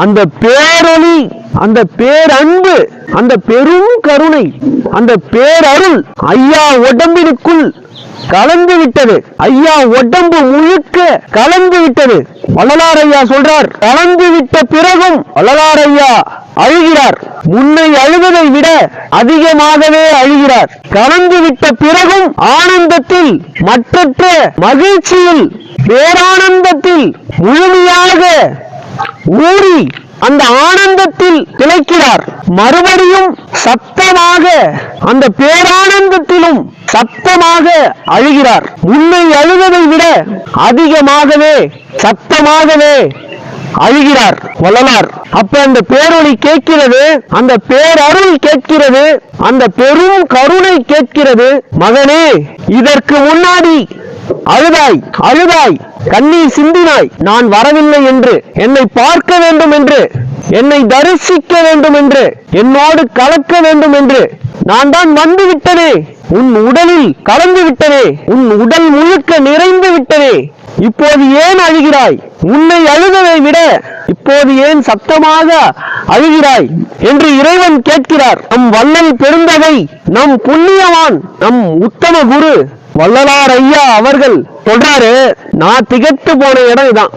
அந்த பேரொளி, அந்த பேரன்பு, அந்த பெரும் கருணை, அந்த பேரருள் ஐயா உடம்பினுக்குள் கலந்து விட்டது. ஐயா உடம்பு முழுக்க கலந்து விட்டது. வள்ளலார் ஐயா சொல்றார், கலந்து விட்ட பிறகும் வள்ளலார் ஐயா அழுகிறார். முன்னை அழுவதை விட அதிகமாகவே அழுகிறார். கலந்து விட்ட பிறகும் ஆனந்தத்தில், மற்றற்ற மகிழ்ச்சியில், பேரானந்தத்தில் முழுமையாக ஊறி அந்த ஆனந்தத்தில் திளைக்கிறார். மறுபடியும் சத்தமாக அந்த பேரானந்தத்திலும் சத்தமாக அழுகிறார். முன்னை அழுவதை விட அதிகமாகவே சத்தமாகவே அழுகிறார் வள்ளலார். அப்ப அந்த பேரொளி கேட்கிறது, அந்த பேரருள் கேட்கிறது, அந்த பெரும் கருணை கேட்கிறது. மகனே, இதற்கு முன்னாடி அழுதாய் அழுதாய், கண்ணீர் சிந்தினாய், நான் வரவில்லை என்று, என்னை பார்க்க வேண்டும் என்று, என்னை தரிசிக்க வேண்டும் என்று, என்னோடு கலக்க வேண்டும் என்று நான் தான் வந்து விட்டனே, உன் உடலில் கலந்து விட்டனே, உன் உடல் முழுக்க நிறைந்து விட்டனே, இப்போது ஏன் அழுகிறாய்? உன்னை அழுவதை விட இப்போது ஏன் சத்தமாக அழுகிறாய் என்று இறைவன் கேட்கிறார். நம் வள்ளல் பெருந்தகை, நம் புண்ணியவான், நம் உத்தம குரு வள்ளலார் ஐயா அவர்கள் சொல்றாரு, நான் திகட்டு போன இடம் இதான்,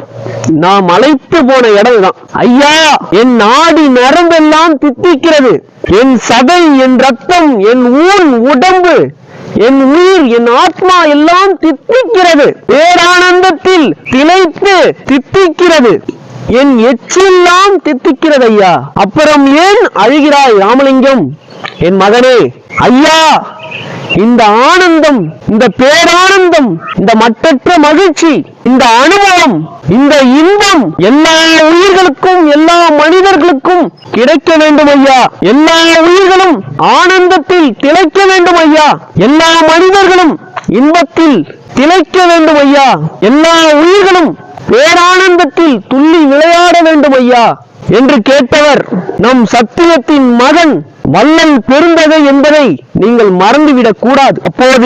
நான் மலைத்து போன இடம் இதான். ஐயா, என் நாடி நரம்பெல்லாம் தித்திக்கிறது, என் சதை, என் ரத்தம், என் ஊன் உடம்பு, என் உயிர், என் ஆத்மா எல்லாம் தித்திக்கிறது, பேரானந்தத்தில் திளைத்து தித்திக்கிறது, என் எச்செல்லாம் தித்திக்கிறது ஐயா. அப்புறம் ஏன் அழுகிறாய் ராமலிங்கம்? என் மகனே, ஐயா, இந்த ஆனந்தம், இந்த பேரானந்தம், இந்த மற்றற்ற மகிழ்ச்சி, இந்த அனுபவம், இந்த இன்பம் எல்லா உயிர்களுக்கும், எல்லா மனிதர்களுக்கும் கிடைக்க வேண்டும் ஐயா. எல்லா உயிர்களும் ஆனந்தத்தில் திளைக்க வேண்டும் ஐயா. எல்லா மனிதர்களும் இன்பத்தில் திளைக்க வேண்டும் ஐயா. எல்லா உயிர்களும் பேரானந்தத்தில் துள்ளி விளையாட வேண்டும் ஐயா என்று கேட்டவர் நம் சத்தியத்தின் மகன் வள்ளல் பெருந்தகை என்பதை நீங்கள் மறந்துவிடக் கூடாது. அப்போது